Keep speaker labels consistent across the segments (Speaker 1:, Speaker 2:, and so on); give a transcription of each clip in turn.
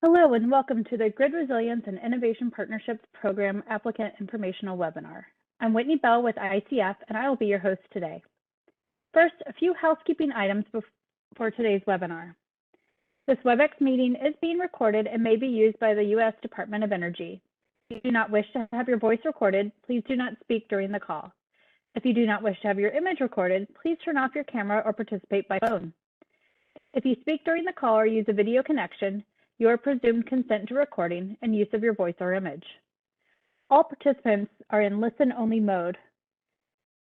Speaker 1: Hello and welcome to the Grid Resilience and Innovation Partnerships Program Applicant Informational webinar. I'm Whitney Bell with ICF and I will be your host today. First, a few housekeeping items for today's webinar. This WebEx meeting is being recorded and may be used by the U.S. Department of Energy. If you do not wish to have your voice recorded, please do not speak during the call. If you do not wish to have your image recorded, please turn off your camera or participate by phone. If you speak during the call or use a video connection, you are presumed consent to recording and use of your voice or image. All participants are in listen-only mode.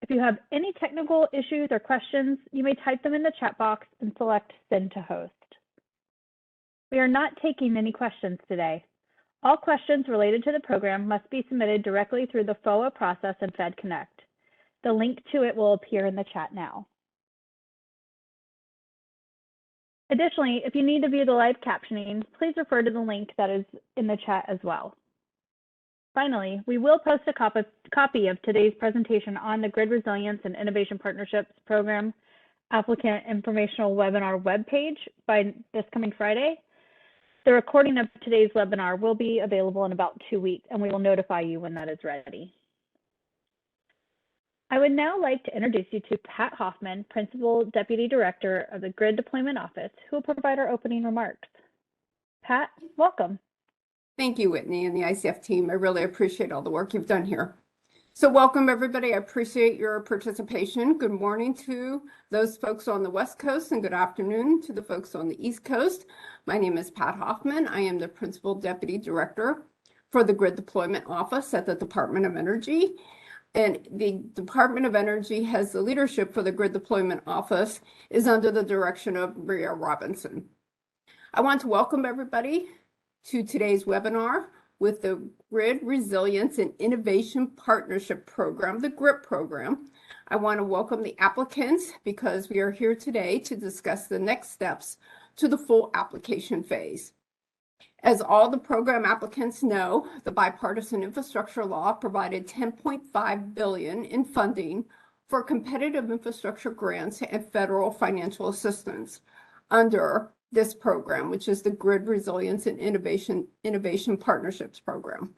Speaker 1: If you have any technical issues or questions, you may type them in the chat box and select Send to Host. We are not taking any questions today. All questions related to the program must be submitted directly through the FOA process in FedConnect. The link to it will appear in the chat now. Additionally, if you need to view the live captioning, please refer to the link that is in the chat as well. Finally, we will post a copy of today's presentation on the Grid Resilience and Innovation Partnerships Program Applicant Informational webinar webpage by this coming Friday. The recording of today's webinar will be available in about 2 weeks, and we will notify you when that is ready. I would now like to introduce you to Pat Hoffman, Principal Deputy Director of the Grid Deployment Office, who will provide our opening remarks. Pat, welcome.
Speaker 2: Thank you, Whitney, and the ICF team. I really appreciate all the work you've done here. So welcome, everybody. I appreciate your participation. Good morning to those folks on the West Coast, and good afternoon to the folks on the East Coast. My name is Pat Hoffman. I am the Principal Deputy Director for the Grid Deployment Office at the Department of Energy. And the Department of Energy has the leadership for the Grid Deployment Office is under the direction of Maria Robinson. I want to welcome everybody to today's webinar with the Grid Resilience and Innovation Partnership Program, the GRIP program. I want to welcome the applicants because we are here today to discuss the next steps to the full application phase. As all the program applicants know, the bipartisan infrastructure law provided $10.5 billion in funding for competitive infrastructure grants and federal financial assistance under this program, which is the Grid Resilience and Innovation Partnerships Program.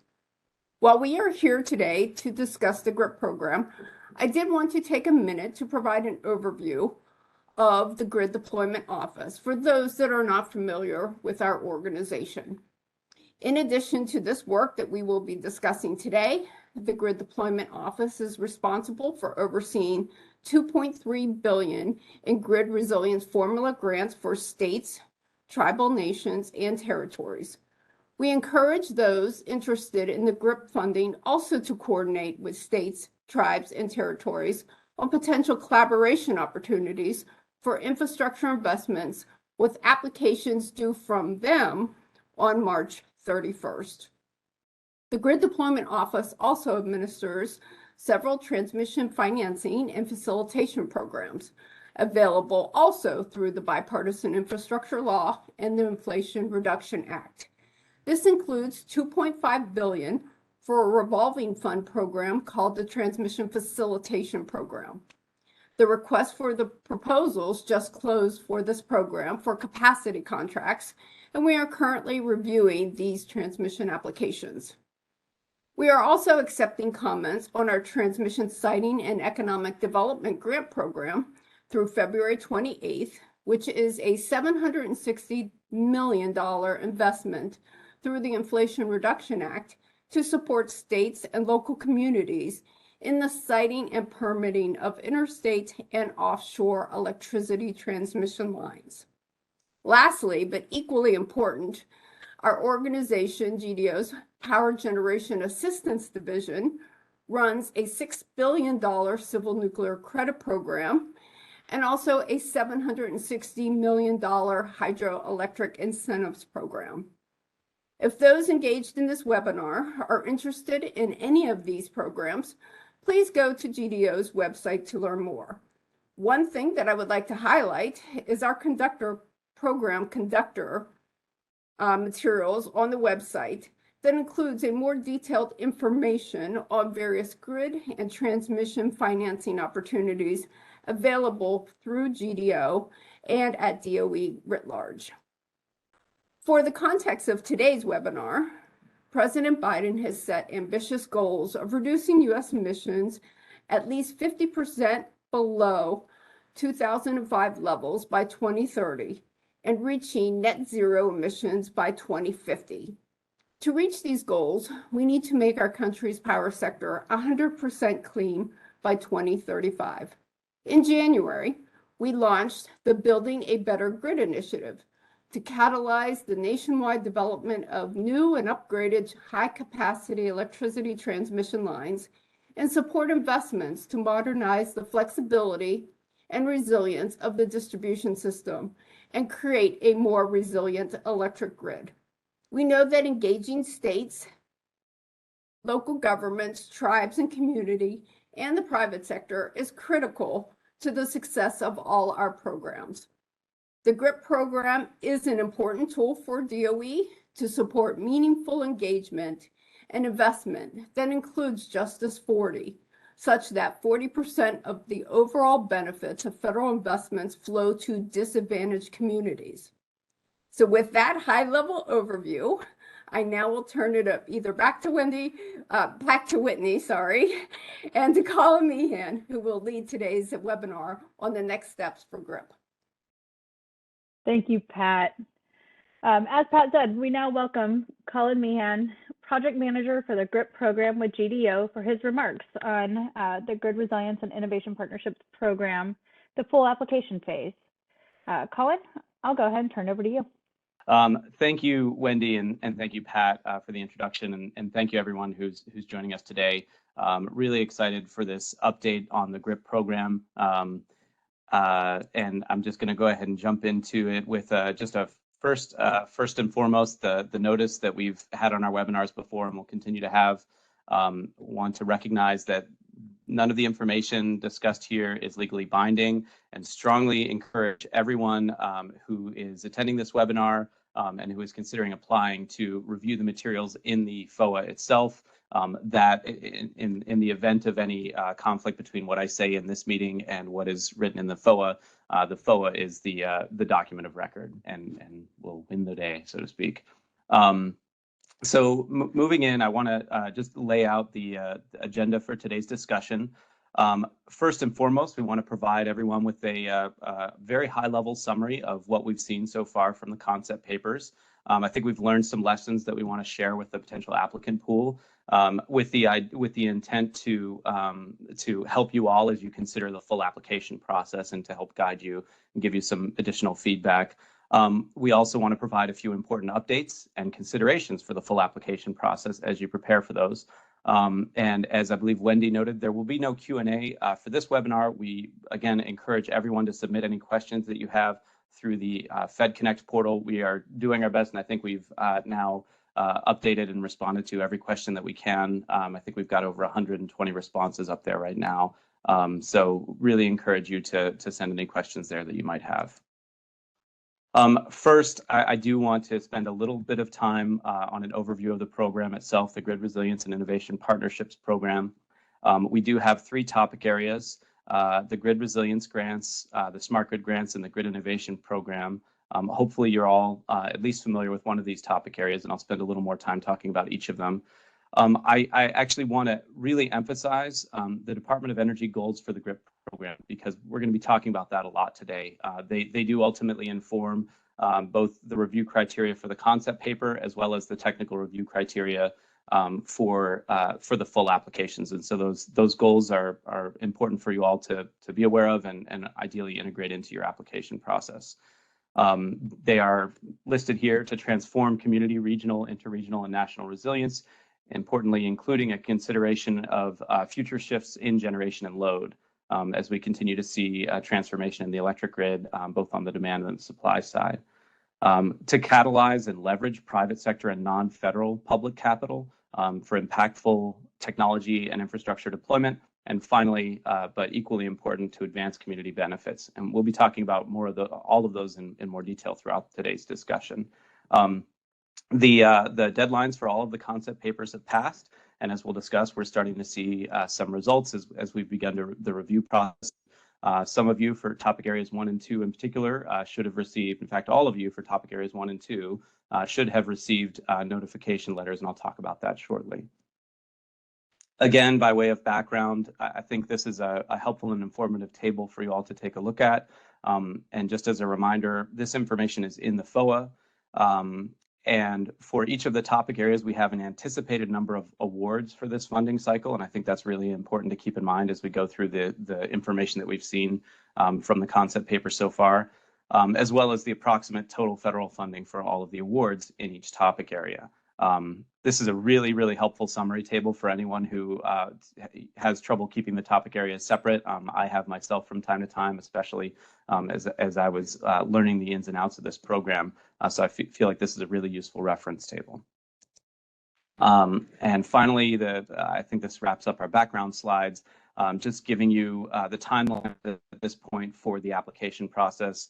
Speaker 2: While we are here today to discuss the GRIP program, I did want to take a minute to provide an overview of the Grid Deployment Office for those that are not familiar with our organization. In addition to this work that we will be discussing today, the Grid Deployment Office is responsible for overseeing $2.3 billion in grid resilience formula grants for states, tribal nations, and territories. We encourage those interested in the GRIP funding also to coordinate with states, tribes, and territories on potential collaboration opportunities for infrastructure investments with applications due from them on March 31st. The Grid Deployment Office also administers several transmission financing and facilitation programs available also through the Bipartisan Infrastructure Law and the Inflation Reduction Act. This includes $2.5 billion for a revolving fund program called the Transmission Facilitation Program. The request for the proposals just closed for this program for capacity contracts, and we are currently reviewing these transmission applications. We are also accepting comments on our Transmission Siting and Economic Development Grant Program through February 28th, which is a $760 million investment through the Inflation Reduction Act to support states and local communities in the siting and permitting of interstate and offshore electricity transmission lines. Lastly, but equally important, our organization, GDO's Power Generation Assistance Division, runs a $6 billion civil nuclear credit program and also a $760 million hydroelectric incentives program. If those engaged in this webinar are interested in any of these programs, please go to GDO's website to learn more. One thing that I would like to highlight is our program conductor materials on the website that includes a more detailed information on various grid and transmission financing opportunities available through GDO and at DOE writ large. For the context of today's webinar, President Biden has set ambitious goals of reducing U.S. emissions at least 50% below 2005 levels by 2030 and reaching net zero emissions by 2050. To reach these goals, we need to make our country's power sector 100% clean by 2035. In January, we launched the Building a Better Grid initiative to catalyze the nationwide development of new and upgraded high-capacity electricity transmission lines and support investments to modernize the flexibility and resilience of the distribution system and create a more resilient electric grid. We know that engaging states, local governments, tribes and community, and the private sector is critical to the success of all our programs. The GRIP program is an important tool for DOE to support meaningful engagement and investment that includes Justice 40, such that 40% of the overall benefits of federal investments flow to disadvantaged communities. So with that high-level overview, I now will turn it up either back to Whitney, and to Colin Meehan, who will lead today's webinar on the next steps for GRIP.
Speaker 1: Thank you, Pat. As Pat said, we now welcome Colin Meehan, Project Manager for the GRIP program with GDO, for his remarks on the Grid Resilience and Innovation Partnerships program, the full application phase. Colin, I'll go ahead and turn it over to you.
Speaker 3: Thank you, Wendy, and thank you, Pat, for the introduction, and thank you everyone who's joining us today. Really excited for this update on the GRIP program, and I'm just going to go ahead and jump into it with just a first and foremost the notice that we've had on our webinars before and will continue to have. Want to recognize that none of the information discussed here is legally binding, and strongly encourage everyone who is attending this webinar and who is considering applying to review the materials in the FOA itself, that in the event of any conflict between what I say in this meeting and what is written in the FOA is the document of record and will win the day, so to speak. So moving in, I want to just lay out the agenda for today's discussion. First and foremost, we want to provide everyone with a very high-level summary of what we've seen so far from the concept papers. I think we've learned some lessons that we want to share with the potential applicant pool, with the intent to help you all as you consider the full application process and to help guide you and give you some additional feedback. We also want to provide a few important updates and considerations for the full application process as you prepare for those. And as I believe Wendy noted, there will be no Q&A for this webinar. We, again, encourage everyone to submit any questions that you have through the FedConnect portal. We are doing our best, and I think we've now updated and responded to every question that we can. I think we've got over 120 responses up there right now. So really encourage you to send any questions there that you might have. First, I do want to spend a little bit of time on an overview of the program itself, the Grid Resilience and Innovation Partnerships Program. We do have three topic areas: the Grid Resilience Grants, the Smart Grid Grants, and the Grid Innovation Program. Hopefully you're all at least familiar with one of these topic areas, and I'll spend a little more time talking about each of them. I actually want to really emphasize the Department of Energy goals for the GRIP program, because we're going to be talking about that a lot today. They do ultimately inform both the review criteria for the concept paper as well as the technical review criteria for the full applications. And so those goals are important for you all to be aware of and ideally integrate into your application process. They are listed here to transform community, regional, interregional, and national resilience, importantly including a consideration of future shifts in generation and load as we continue to see transformation in the electric grid, both on the demand and the supply side. To catalyze and leverage private sector and non-federal public capital for impactful technology and infrastructure deployment. And finally, but equally important, to advance community benefits. And we'll be talking about more of all of those in more detail throughout today's discussion. The deadlines for all of the concept papers have passed, and as we'll discuss, we're starting to see some results as we've begun the review process. Some of you for topic areas 1 and 2 in particular should have received, in fact, all of you for topic areas 1 and 2 should have received notification letters, and I'll talk about that shortly. Again, by way of background, I think this is a helpful and informative table for you all to take a look at. And just as a reminder, this information is in the FOA. And for each of the topic areas, we have an anticipated number of awards for this funding cycle. And I think that's really important to keep in mind as we go through the information that we've seen from the concept paper so far, as well as the approximate total federal funding for all of the awards in each topic area. This is a really, really helpful summary table for anyone who has trouble keeping the topic areas separate. I have myself from time to time, especially as I was learning the ins and outs of this program. So I feel like this is a really useful reference table. And finally, I think this wraps up our background slides, just giving you the timeline at this point for the application process.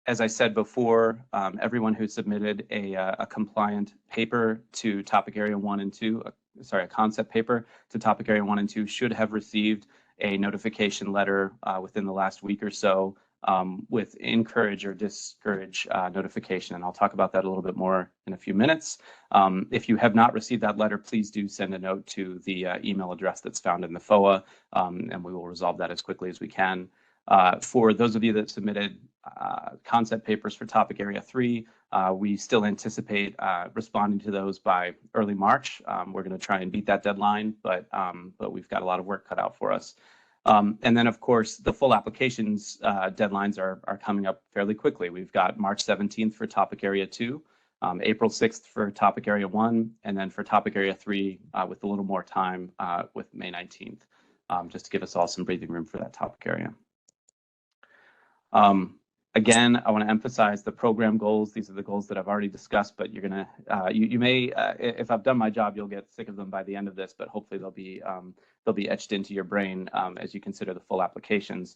Speaker 3: As I said before, everyone who submitted a compliant paper to topic area 1 and 2, a concept paper to topic area 1 and 2 should have received a notification letter within the last week or so with encourage or discourage notification. And I'll talk about that a little bit more in a few minutes. If you have not received that letter, please do send a note to the email address that's found in the FOA, and we will resolve that as quickly as we can. For those of you that submitted concept papers for topic area 3, we still anticipate responding to those by early March. We're going to try and beat that deadline, but we've got a lot of work cut out for us. And then, of course, the full applications deadlines are coming up fairly quickly. We've got March 17th for topic area 2, April 6th for topic area 1, and then for topic area 3 with a little more time with May 19th, just to give us all some breathing room for that topic area. Again, I want to emphasize the program goals. These are the goals that I've already discussed, but you're gonna, you may, if I've done my job, you'll get sick of them by the end of this, but hopefully they'll be etched into your brain as you consider the full applications.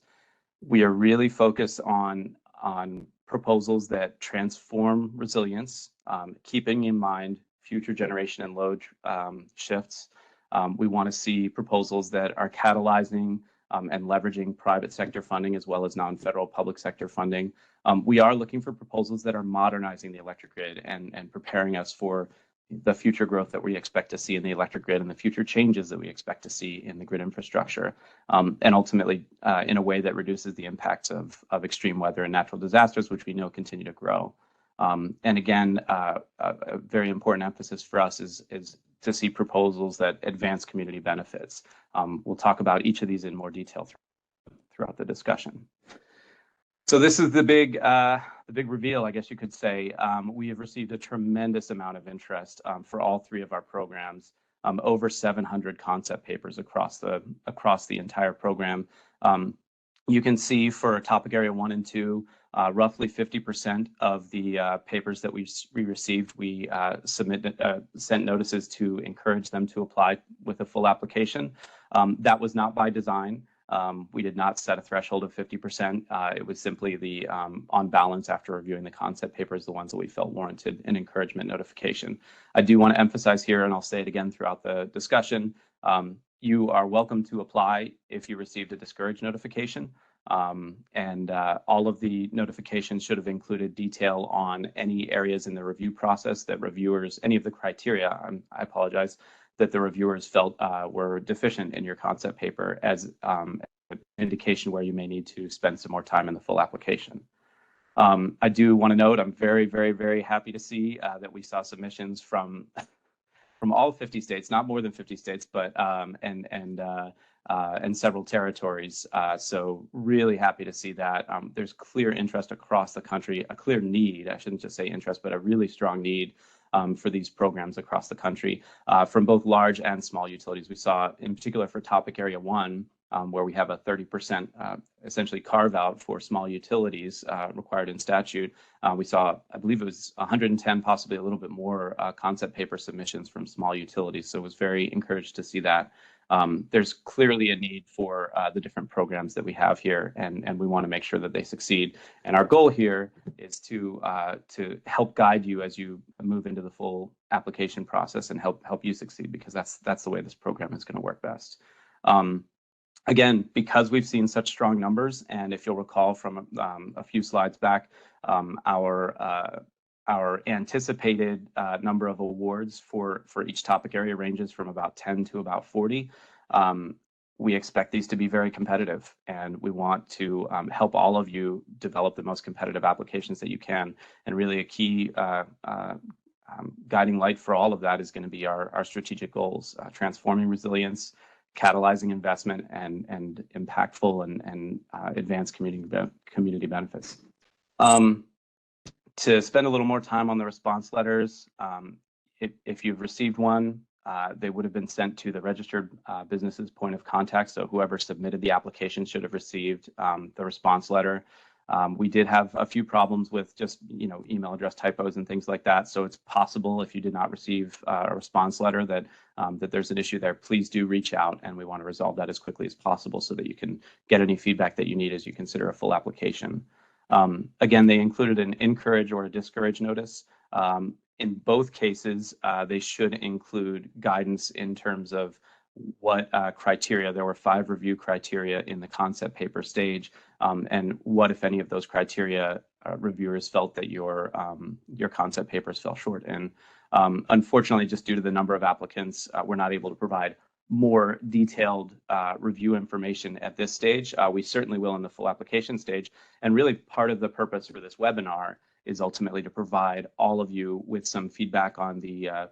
Speaker 3: We are really focused on proposals that transform resilience, keeping in mind future generation and load shifts. We want to see proposals that are catalyzing and leveraging private sector funding as well as non-federal public sector funding. We are looking for proposals that are modernizing the electric grid and preparing us for the future growth that we expect to see in the electric grid and the future changes that we expect to see in the grid infrastructure, and ultimately in a way that reduces the impacts of extreme weather and natural disasters, which we know continue to grow. And again, a very important emphasis for us is to see proposals that advance community benefits. We'll talk about each of these in more detail throughout the discussion. So this is the big reveal, I guess you could say. We have received a tremendous amount of interest for all 3 of our programs, over 700 concept papers across the entire program. You can see for topic area 1 and 2, roughly 50% of the papers that we received, we sent notices to encourage them to apply with a full application. That was not by design. We did not set a threshold of 50%. It was simply the on balance after reviewing the concept papers, the ones that we felt warranted an encouragement notification. I do want to emphasize here, and I'll say it again throughout the discussion, you are welcome to apply if you received a discourage notification. All of the notifications should have included detail on any areas in the review process that reviewers, any of the criteria, I apologize, that the reviewers felt were deficient in your concept paper as an indication where you may need to spend some more time in the full application. I do want to note, I'm very, very, very happy to see that we saw submissions from all 50 states, not more than 50 states, but and several territories. So really happy to see that. There's clear interest across the country, a clear need, I shouldn't just say interest, but a really strong need for these programs across the country from both large and small utilities. We saw in particular for topic area 1, where we have a 30% essentially carve out for small utilities required in statute. We saw, I believe it was 110, possibly a little bit more concept paper submissions from small utilities. So I was very encouraged to see that. There's clearly a need for the different programs that we have here, and we want to make sure that they succeed. And our goal here is to help guide you as you move into the full application process and help you succeed, because that's the way this program is going to work best. Again, because we've seen such strong numbers, and if you'll recall from a few slides back, our our anticipated number of awards for each topic area ranges from about 10 to about 40. We expect these to be very competitive, and we want to help all of you develop the most competitive applications that you can. And really a key guiding light for all of that is going to be our strategic goals, transforming resilience, catalyzing investment, and impactful and advanced community benefits. To spend a little more time on the response letters, if you've received one, they would have been sent to the registered business's point of contact. So whoever submitted the application should have received the response letter. We did have a few problems with just email address typos and things like that. So it's possible if you did not receive a response letter that that there's an issue there. Please do reach out, and we want to resolve that as quickly as possible so that you can get any feedback that you need as you consider a full application. Again, they included an encourage or a discourage notice. In both cases, they should include guidance in terms of what criteria. There were 5 review criteria in the concept paper stage, and what, if any, of those criteria reviewers felt that your concept papers fell short in. Unfortunately, just due to the number of applicants, we're not able to provide more detailed review information at this stage. We certainly will in the full application stage. And really part of the purpose for this webinar is ultimately to provide all of you with some feedback on the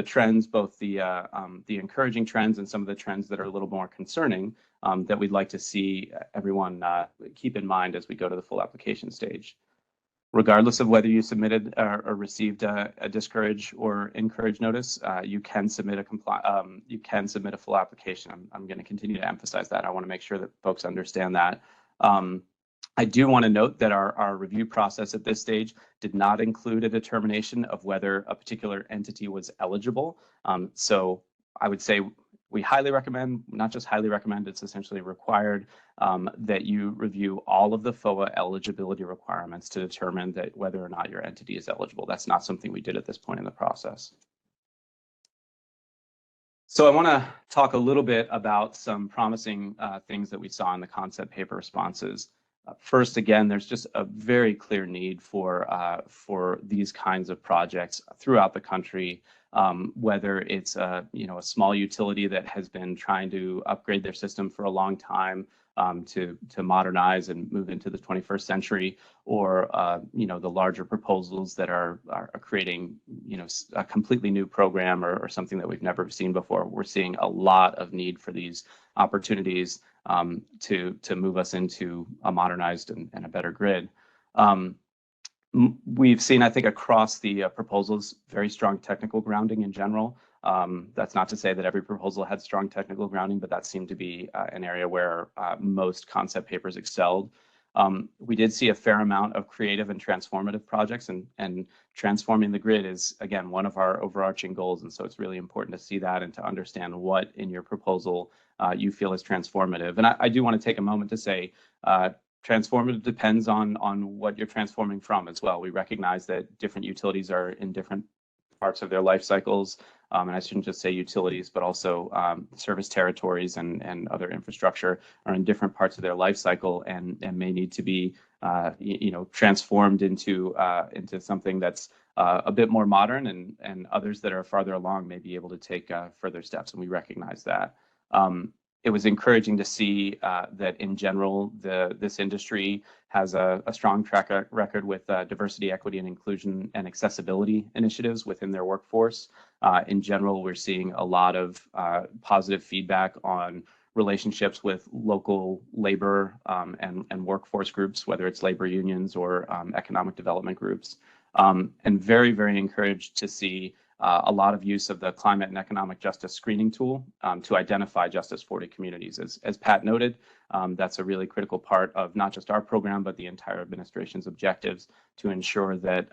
Speaker 3: trends, both the encouraging trends and some of the trends that are a little more concerning that we'd like to see everyone keep in mind as we go to the full application stage. Regardless of whether you submitted or received a discourage or encourage notice, you can submit a full application. I'm going to continue to emphasize that. I want to make sure that folks understand that. I do want to note that our review process at this stage did not include a determination of whether a particular entity was eligible. So I would say we highly recommend, not just highly recommend, it's essentially required that you review all of the FOA eligibility requirements to determine that whether or not your entity is eligible. That's not something we did at this point in the process. So I want to talk a little bit about some promising things that we saw in the concept paper responses. First, again, there's just a very clear need for these kinds of projects throughout the country, whether it's a small utility that has been trying to upgrade their system for a long time to modernize and move into the 21st century, or the larger proposals that are creating a completely new program or something that we've never seen before. We're seeing a lot of need for these opportunities to move us into a modernized and a better grid. We've seen, I think, across the proposals, very strong technical grounding in general. That's not to say that every proposal had strong technical grounding, but that seemed to be an area where most concept papers excelled. We did see a fair amount of creative and transformative projects, and transforming the grid is, again, one of our overarching goals. And so it's really important to see that and to understand what in your proposal you feel is transformative. And I do want to take a moment to say transformative depends on what you're transforming from as well. We recognize that different utilities are in different parts of their life cycles. And I shouldn't just say utilities, but also service territories and other infrastructure are in different parts of their life cycle and may need to be transformed into something that's a bit more modern, and others that are farther along may be able to take further steps, and we recognize that. It was encouraging to see that in general, this industry has a strong track record with diversity, equity, and inclusion and accessibility initiatives within their workforce. In general, we're seeing a lot of positive feedback on relationships with local labor and workforce groups, whether it's labor unions or economic development groups. And very, very encouraged to see a lot of use of the climate and economic justice screening tool to identify Justice 40 communities. As Pat noted, that's a really critical part of not just our program, but the entire administration's objectives to ensure that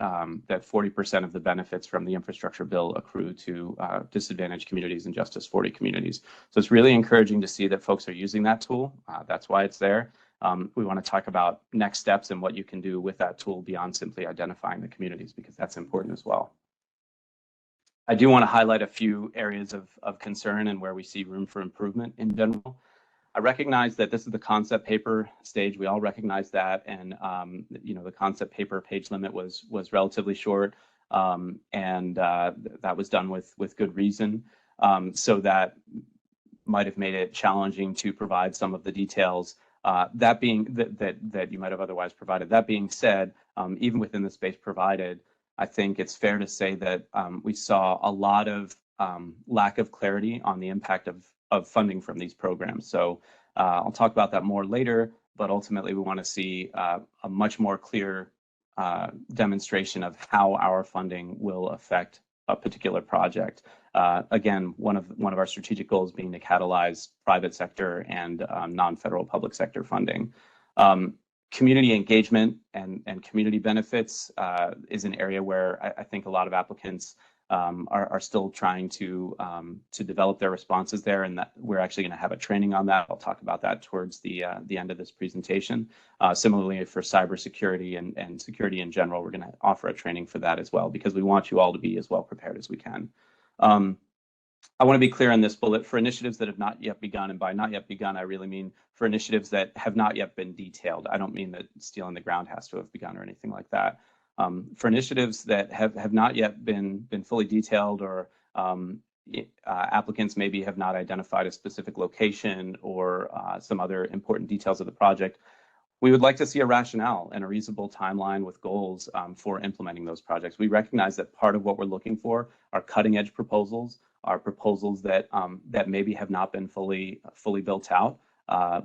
Speaker 3: that 40% of the benefits from the infrastructure bill accrue to disadvantaged communities and Justice 40 communities. So it's really encouraging to see that folks are using that tool. That's why it's there. We want to talk about next steps and what you can do with that tool beyond simply identifying the communities, because that's important as well. I do want to highlight a few areas of concern and where we see room for improvement in general. I recognize that this is the concept paper stage. We all recognize that, and the concept paper page limit was relatively short, and that was done with good reason. So that might have made it challenging to provide some of the details that you might have otherwise provided. That being said, even within the space provided, I think it's fair to say that we saw a lot of lack of clarity on the impact of funding from these programs. So I'll talk about that more later, but ultimately we want to see a much more clear demonstration of how our funding will affect a particular project. Again, one of our strategic goals being to catalyze private sector and non-federal public sector funding. Community engagement and community benefits is an area where I think a lot of applicants are still trying to develop their responses there, and that we're actually going to have a training on that. I'll talk about that towards the end of this presentation. Similarly, for cybersecurity and security in general, we're going to offer a training for that as well, because we want you all to be as well prepared as we can. I want to be clear on this bullet. For initiatives that have not yet begun, and by not yet begun, I really mean for initiatives that have not yet been detailed. I don't mean that Steel in the Ground has to have begun or anything like that. For initiatives that have not yet been fully detailed, or applicants maybe have not identified a specific location or some other important details of the project, we would like to see a rationale and a reasonable timeline with goals for implementing those projects. We recognize that part of what we're looking for are cutting edge proposals, are proposals that maybe have not been fully built out.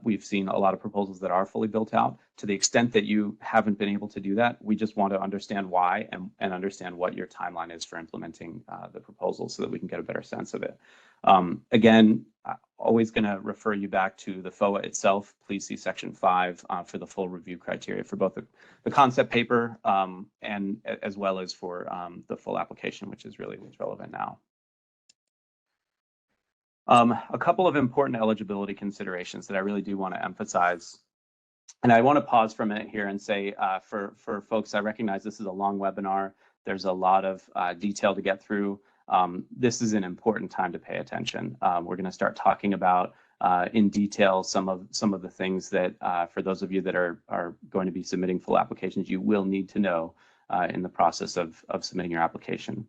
Speaker 3: We've seen a lot of proposals that are fully built out. To the extent that you haven't been able to do that, we just want to understand why and understand what your timeline is for implementing the proposal, so that we can get a better sense of it. Again, always going to refer you back to the FOA itself. Please see section 5 for the full review criteria for both the concept paper and as well as for the full application, which is really what's relevant now. A couple of important eligibility considerations that I really do want to emphasize. And I want to pause for a minute here and say, for folks, I recognize this is a long webinar. There's a lot of detail to get through. This is an important time to pay attention. We're going to start talking about in detail some of the things that for those of you that are going to be submitting full applications, you will need to know in the process of submitting your application.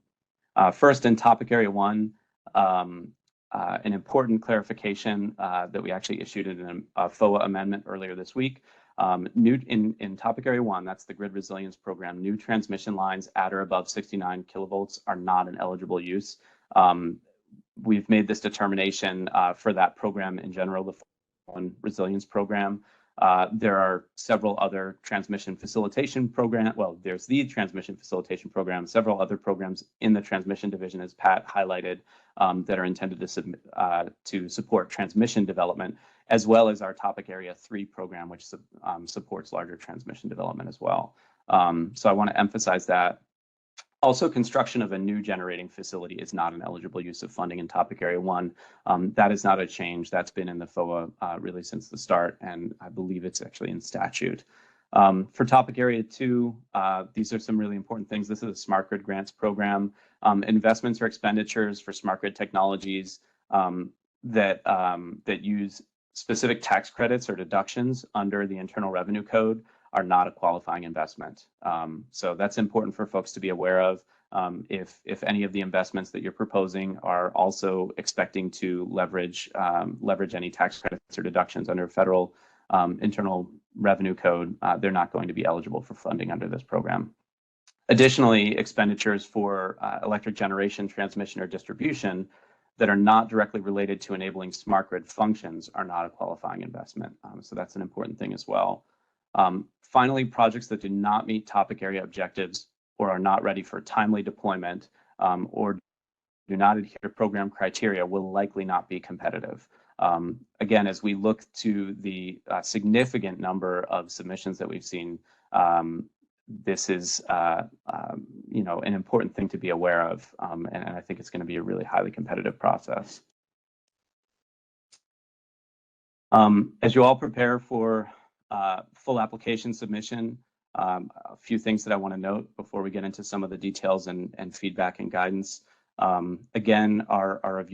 Speaker 3: First, in topic area 1, an important clarification that we actually issued in a FOA amendment earlier this week. New in topic area 1, that's the grid resilience program, new transmission lines at or above 69 kilovolts are not an eligible use. We've made this determination for that program in general, the one resilience program. There are several other transmission facilitation programs. Well, there's the transmission facilitation program, several other programs in the transmission division, as Pat highlighted, that are intended to support transmission development, as well as our topic area 3 program, which supports larger transmission development as well. So I want to emphasize that. Also, construction of a new generating facility is not an eligible use of funding in topic area 1. That is not a change. That's been in the FOA really since the start, and I believe it's actually in statute. For topic area 2, these are some really important things. This is a smart grid grants program. Investments or expenditures for smart grid technologies that use specific tax credits or deductions under the Internal Revenue Code are not a qualifying investment. So that's important for folks to be aware of. If any of the investments that you're proposing are also expecting to leverage any tax credits or deductions under federal Internal Revenue Code, they're not going to be eligible for funding under this program. Additionally, expenditures for electric generation, transmission, or distribution that are not directly related to enabling smart grid functions are not a qualifying investment. So that's an important thing as well. Finally, projects that do not meet topic area objectives or are not ready for timely deployment or do not adhere to program criteria will likely not be competitive. Again, as we look to the significant number of submissions that we've seen, this is an important thing to be aware of, and I think it's going to be a really highly competitive process. As you all prepare for full application submission, a few things that I want to note before we get into some of the details and feedback and guidance. Again, our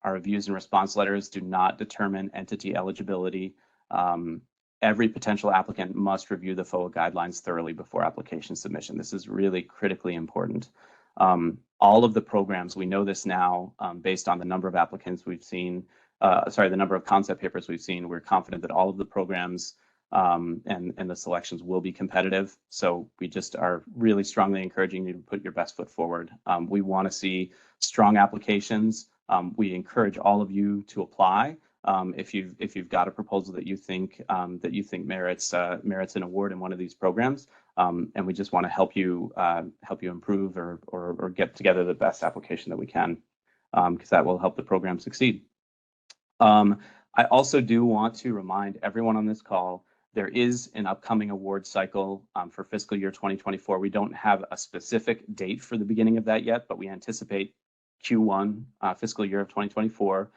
Speaker 3: Our reviews and response letters do not determine entity eligibility. Every potential applicant must review the FOA guidelines thoroughly before application submission. This is really critically important. All of the programs, we know this now, based on the number of applicants we've seen, the number of concept papers we've seen, we're confident that all of the programs and the selections will be competitive. So we just are really strongly encouraging you to put your best foot forward. We want to see strong applications. We encourage all of you to apply. If you've got a proposal that you think merits an award in one of these programs, and we just want to help you improve or get together the best application that we can, because that will help the program succeed. I also do want to remind everyone on this call, there is an upcoming award cycle for fiscal year 2024. We don't have a specific date for the beginning of that yet, but we anticipate Q1 fiscal year of 2024.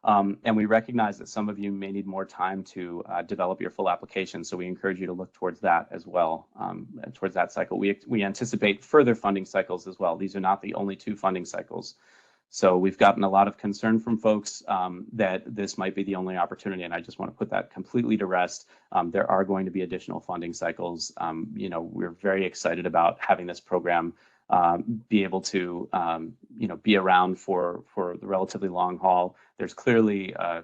Speaker 3: And we recognize that some of you may need more time to develop your full application, so we encourage you to look towards that as well, towards that cycle. We anticipate further funding cycles as well. These are not the only 2 funding cycles. So we've gotten a lot of concern from folks that this might be the only opportunity, and I just want to put that completely to rest. There are going to be additional funding cycles. We're very excited about having this program be able to be around for the relatively long haul. There's clearly a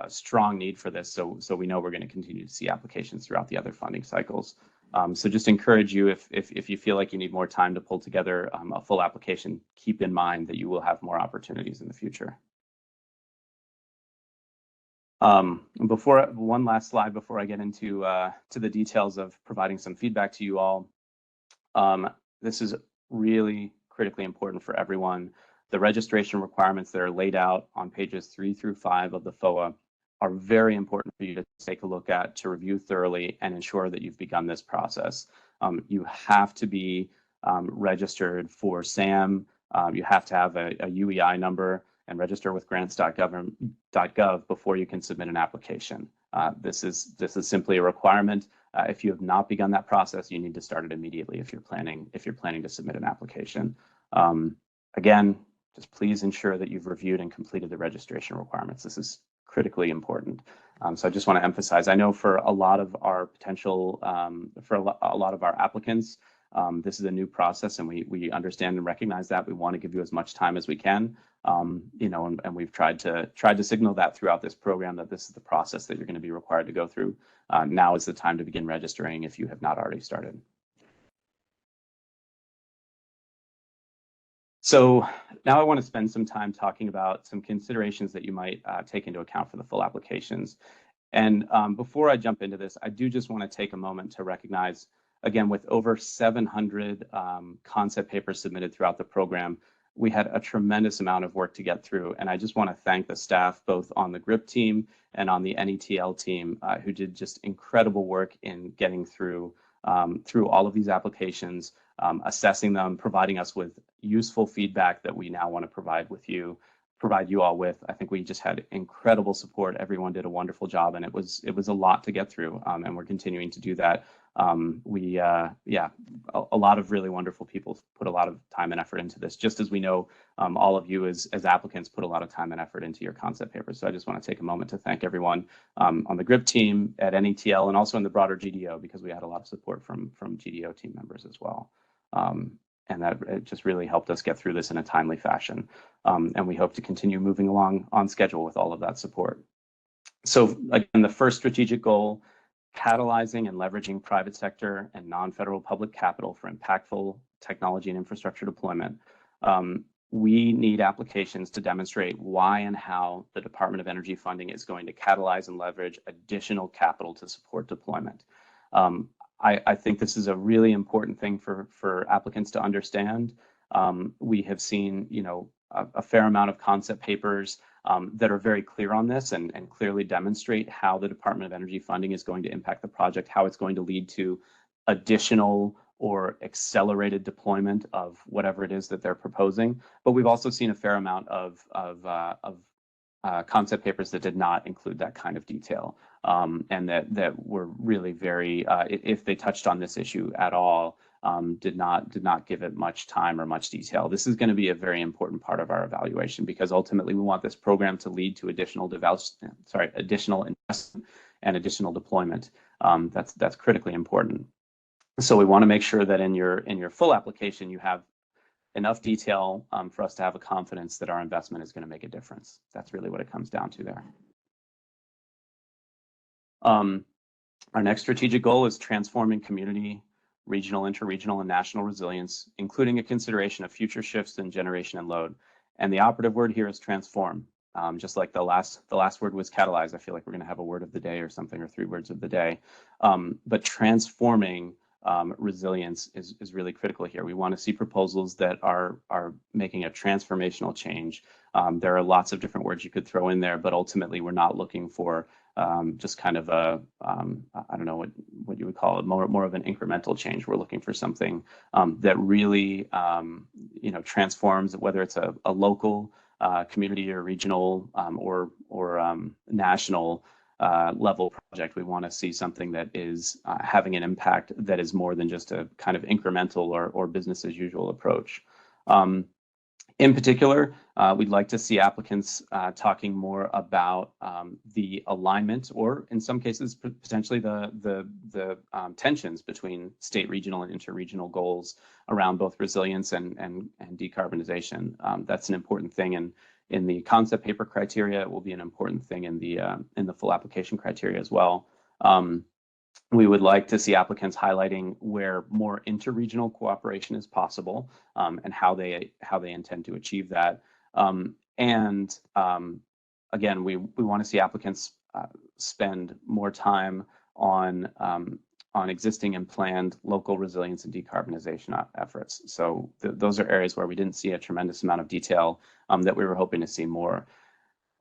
Speaker 3: strong need for this, so we know we're going to continue to see applications throughout the other funding cycles. So just encourage you, if you feel like you need more time to pull together a full application, keep in mind that you will have more opportunities in the future. One last slide before I get into to the details of providing some feedback to you all. This is really critically important for everyone. The registration requirements that are laid out on pages 3 through 5 of the FOA are very important for you to take a look at, to review thoroughly, and ensure that you've begun this process. You have to be registered for SAM. You have to have a UEI number and register with grants.gov before you can submit an application. This is simply a requirement. If you have not begun that process, you need to start it immediately if you're planning to submit an application. Again, just please ensure that you've reviewed and completed the registration requirements. This is critically important. So I just want to emphasize, I know for a lot of our potential, for a lot of our applicants, this is a new process, and we understand and recognize that. We want to give you as much time as we can, and we've tried to signal that throughout this program, that this is the process that you're going to be required to go through. Now is the time to begin registering if you have not already started. So now I want to spend some time talking about some considerations that you might take into account for the full applications. And before I jump into this, I do just want to take a moment to recognize, again, with over 700 concept papers submitted throughout the program, we had a tremendous amount of work to get through. And I just want to thank the staff, both on the GRIP team and on the NETL team, who did just incredible work in getting through all of these applications, assessing them, providing us with useful feedback that we now want to provide you all with. I think we just had incredible support. Everyone did a wonderful job, and it was a lot to get through, and we're continuing to do that. A lot of really wonderful people put a lot of time and effort into this, just as we know all of you as applicants put a lot of time and effort into your concept papers. So I just want to take a moment to thank everyone on the GRIP team, at NETL, and also in the broader GDO, because we had a lot of support from GDO team members as well. And that it just really helped us get through this in a timely fashion. And we hope to continue moving along on schedule with all of that support. So again, the first strategic goal, catalyzing and leveraging private sector and non-federal public capital for impactful technology and infrastructure deployment. We need applications to demonstrate why and how the Department of Energy funding is going to catalyze and leverage additional capital to support deployment. I think this is a really important thing for applicants to understand. We have seen, a fair amount of concept papers that are very clear on this and clearly demonstrate how the Department of Energy funding is going to impact the project, how it's going to lead to additional or accelerated deployment of whatever it is that they're proposing. But we've also seen a fair amount of concept papers that did not include that kind of detail, and that were really very, if they touched on this issue at all, did not give it much time or much detail. This is going to be a very important part of our evaluation because ultimately we want this program to lead to additional investment and additional deployment. That's critically important. So we want to make sure that in your full application you have enough detail for us to have a confidence that our investment is going to make a difference. That's really what it comes down to there. Our next strategic goal is transforming community, regional, interregional, and national resilience, including a consideration of future shifts in generation and load. And the operative word here is transform. Just like the last word was catalyze. I feel like we're going to have a word of the day or something, or 3 words of the day. But transforming resilience is really critical here. We want to see proposals that are making a transformational change. There are lots of different words you could throw in there, but ultimately we're not looking for just kind of a, I don't know what you would call it, more of an incremental change. We're looking for something that really, transforms, whether it's a local community or regional or national level project. We want to see something that is having an impact that is more than just a kind of incremental or business as usual approach. In particular, we'd like to see applicants talking more about the alignment, or in some cases, potentially the tensions between state, regional, and interregional goals around both resilience and decarbonization. That's an important thing in the concept paper criteria. It will be an important thing in the full application criteria as well. We would like to see applicants highlighting where more interregional cooperation is possible and how they intend to achieve that. Again, we want to see applicants spend more time on existing and planned local resilience and decarbonization efforts. So those are areas where we didn't see a tremendous amount of detail that we were hoping to see more.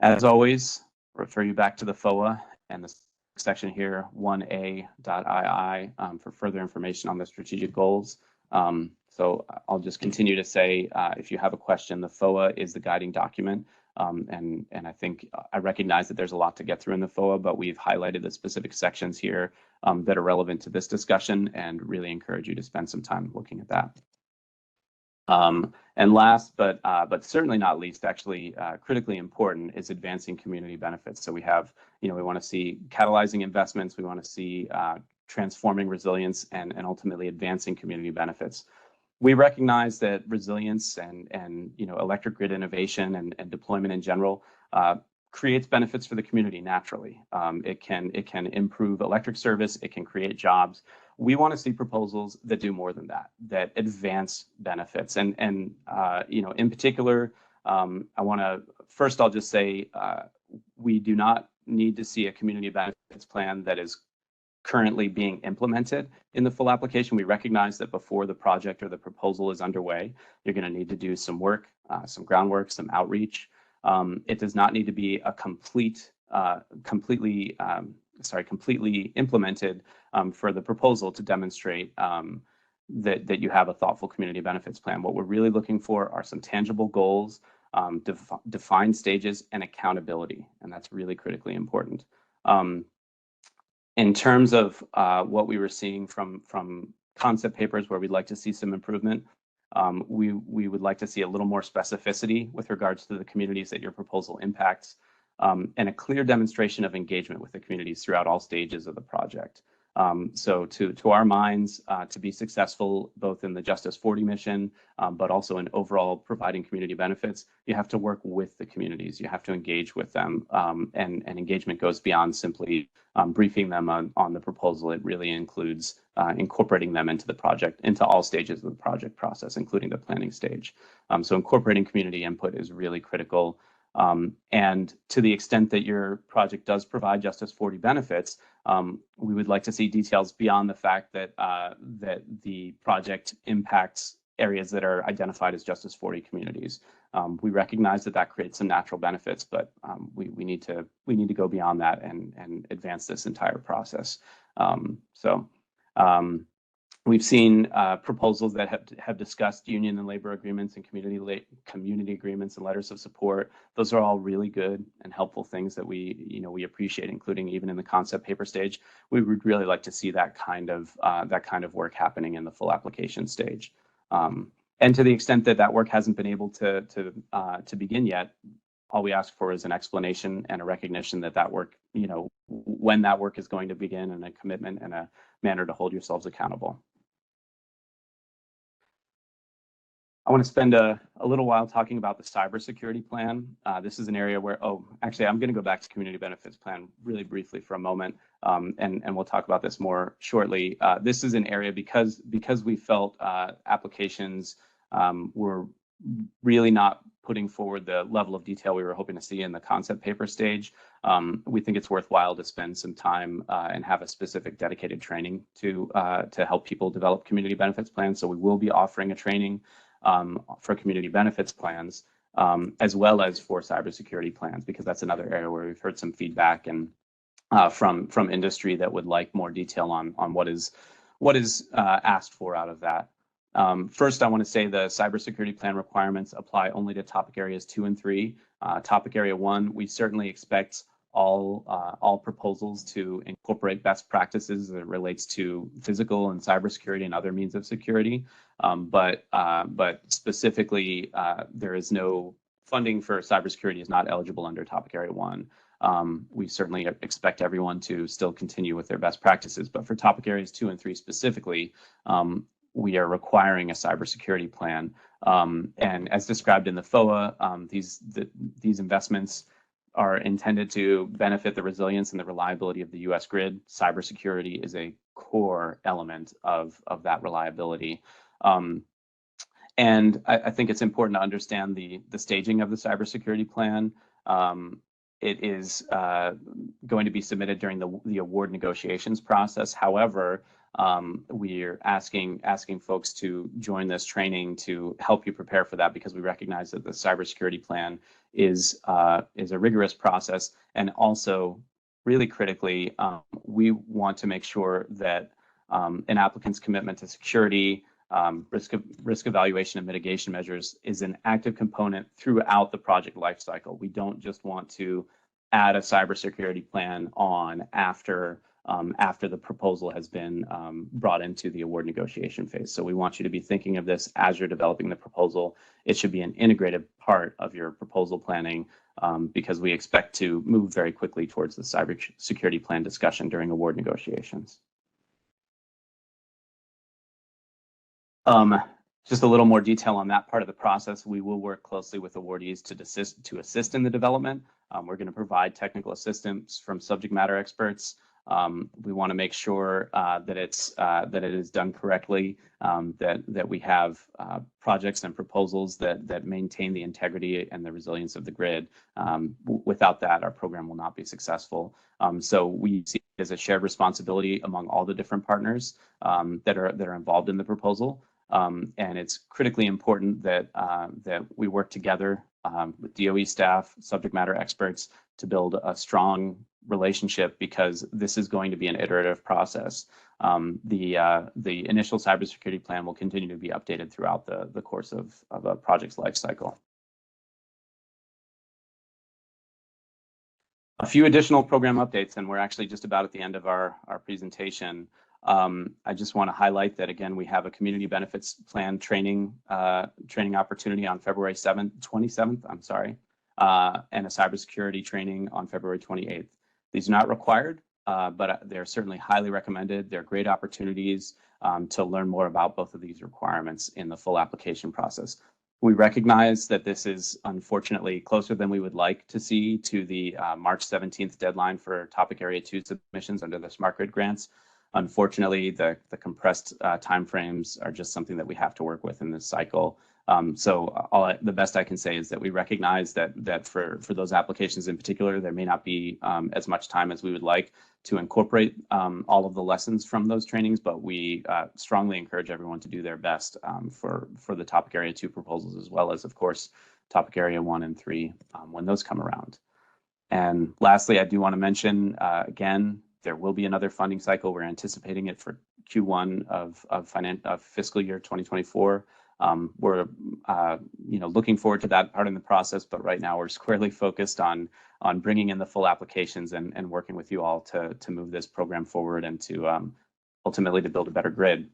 Speaker 3: As always, refer you back to the FOA and the section here, 1A.II, for further information on the strategic goals. So I'll just continue to say, if you have a question, the FOA is the guiding document. And I think I recognize that there's a lot to get through in the FOA, but we've highlighted the specific sections here that are relevant to this discussion, and really encourage you to spend some time looking at that. And last, but certainly not least, actually critically important, is advancing community benefits. So we have, we want to see catalyzing investments, we want to see transforming resilience, and ultimately advancing community benefits. We recognize that resilience and electric grid innovation and deployment in general creates benefits for the community naturally. It can improve electric service, it can create jobs. We want to see proposals that do more than that advance benefits. And in particular, I'll just say we do not need to see a community benefits plan that is currently being implemented in the full application. We recognize that before the project or the proposal is underway, you're going to need to do some work, some groundwork, some outreach. It does not need to be a completely implemented for the proposal to demonstrate that you have a thoughtful community benefits plan. What we're really looking for are some tangible goals, defined stages, and accountability, and that's really critically important. In terms of what we were seeing from concept papers where we'd like to see some improvement, we would like to see a little more specificity with regards to the communities that your proposal impacts, and a clear demonstration of engagement with the communities throughout all stages of the project. So to our minds, to be successful both in the Justice 40 mission, but also in overall providing community benefits, you have to work with the communities. You have to engage with them, and engagement goes beyond simply briefing them on the proposal. It really includes incorporating them into the project, into all stages of the project process, including the planning stage. So incorporating community input is really critical. And to the extent that your project does provide Justice 40 benefits, we would like to see details beyond the fact that that the project impacts areas that are identified as Justice 40 communities. We recognize that creates some natural benefits, but we need to go beyond that and advance this entire process. We've seen proposals that have discussed union and labor agreements and community agreements and letters of support. Those are all really good and helpful things that we appreciate, including even in the concept paper stage. We would really like to see that kind of work happening in the full application stage. And to the extent that that work hasn't been able to begin yet, all we ask for is an explanation and a recognition that that work, when that work is going to begin, and a commitment and a manner to hold yourselves accountable. I want to spend a little while talking about the cybersecurity plan. This is an area where, actually, I'm going to go back to community benefits plan really briefly for a moment, and we'll talk about this more shortly. This is an area because we felt applications were really not putting forward the level of detail we were hoping to see in the concept paper stage. We think it's worthwhile to spend some time and have a specific dedicated training to help people develop community benefits plans. So we will be offering a training for community benefits plans, as well as for cybersecurity plans, because that's another area where we've heard some feedback and from industry that would like more detail on what is asked for out of that. First, I want to say the cybersecurity plan requirements apply only to topic areas 2 and 3. Topic area 1, we certainly expect all proposals to incorporate best practices that relates to physical and cybersecurity and other means of security. But specifically, there is no funding for cybersecurity is not eligible under topic area 1. We certainly expect everyone to still continue with their best practices, but for topic areas 2 and 3 specifically, we are requiring a cybersecurity plan. And as described in the FOA, these investments are intended to benefit the resilience and the reliability of the U.S. grid. Cybersecurity is a core element of that reliability. And I think it's important to understand the staging of the cybersecurity plan. It is going to be submitted during the award negotiations process. However, we're asking folks to join this training to help you prepare for that, because we recognize that the cybersecurity plan is a rigorous process, and also really critically, we want to make sure that an applicant's commitment to security, risk evaluation and mitigation measures is an active component throughout the project lifecycle. We don't just want to add a cybersecurity plan on after the proposal has been brought into the award negotiation phase. So we want you to be thinking of this as you're developing the proposal. It should be an integrated part of your proposal planning, because we expect to move very quickly towards the cybersecurity plan discussion during award negotiations. Just a little more detail on that part of the process. We will work closely with awardees to assist in the development. We're going to provide technical assistance from subject matter experts. We want to make sure that it is done correctly, that we have projects and proposals that maintain the integrity and the resilience of the grid. Without that, our program will not be successful. So we see it as a shared responsibility among all the different partners that are involved in the proposal. And it's critically important that we work together with DOE staff, subject matter experts, to build a strong relationship, because this is going to be an iterative process. The initial cybersecurity plan will continue to be updated throughout the course of a project's life cycle. A few additional program updates, and we're actually just about at the end of our presentation. I just want to highlight that, again, we have a community benefits plan training opportunity on February 27th, and a cybersecurity training on February 28th. These are not required, but they're certainly highly recommended. They're great opportunities to learn more about both of these requirements in the full application process. We recognize that this is unfortunately closer than we would like to see to the March 17th deadline for topic area 2 submissions under the Smart Grid grants. Unfortunately, the compressed timeframes are just something that we have to work with in this cycle. So the best I can say is that we recognize that for those applications in particular, there may not be as much time as we would like to incorporate all of the lessons from those trainings, but we strongly encourage everyone to do their best for the topic area 2 proposals, as well as, of course, topic area 1 and 3 when those come around. And lastly, I do want to mention, again, There will be another funding cycle. We're anticipating it for Q1 of fiscal year 2024. We're looking forward to that part in the process, but right now we're squarely focused on bringing in the full applications and working with you all to move this program forward and to ultimately to build a better grid.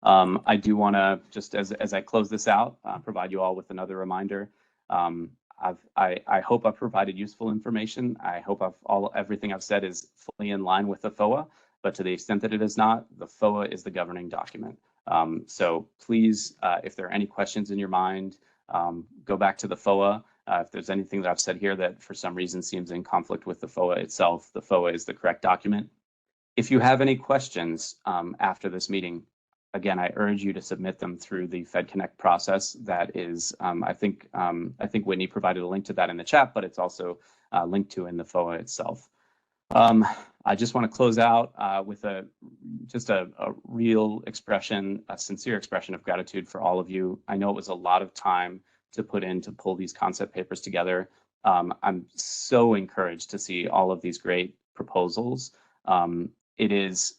Speaker 3: I do want to, just as I close this out, provide you all with another reminder. I hope I've provided useful information. I hope everything I've said is fully in line with the FOA, but to the extent that it is not, the FOA is the governing document. So please, if there are any questions in your mind, go back to the FOA. If there's anything that I've said here that for some reason seems in conflict with the FOA itself, the FOA is the correct document. If you have any questions after this meeting, again, I urge you to submit them through the FedConnect process. That is, I think Whitney provided a link to that in the chat, but it's also linked to in the FOA itself. I just want to close out with just a real expression, a sincere expression of gratitude for all of you. I know it was a lot of time to put in to pull these concept papers together. I'm so encouraged to see all of these great proposals. It is,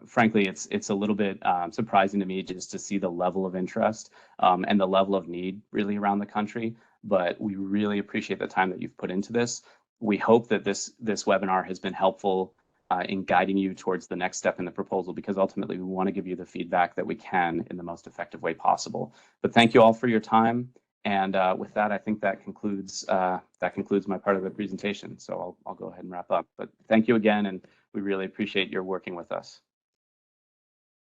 Speaker 3: frankly, it's a little bit surprising to me just to see the level of interest and the level of need really around the country, but we really appreciate the time that you've put into this. We hope that this webinar has been helpful in guiding you towards the next step in the proposal, because ultimately we want to give you the feedback that we can in the most effective way possible. But thank you all for your time. And with that, I think that concludes my part of the presentation. So I'll go ahead and wrap up. But thank you again, and we really appreciate your working with us.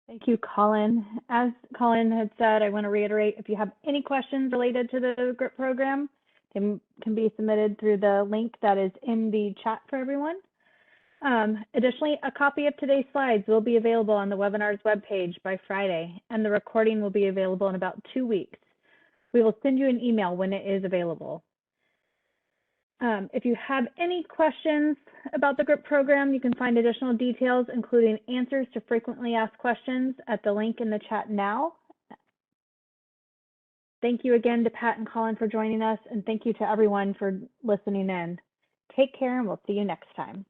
Speaker 1: Thank you, Colin. As Colin had said, I want to reiterate, if you have any questions related to the GRIP program, can be submitted through the link that is in the chat for everyone. Additionally, a copy of today's slides will be available on the webinar's webpage by Friday, and the recording will be available in about 2 weeks. We will send you an email when it is available. If you have any questions about the GRIP program, you can find additional details, including answers to frequently asked questions, at the link in the chat now. Thank you again to Pat and Colin for joining us, and thank you to everyone for listening in. Take care, and we'll see you next time.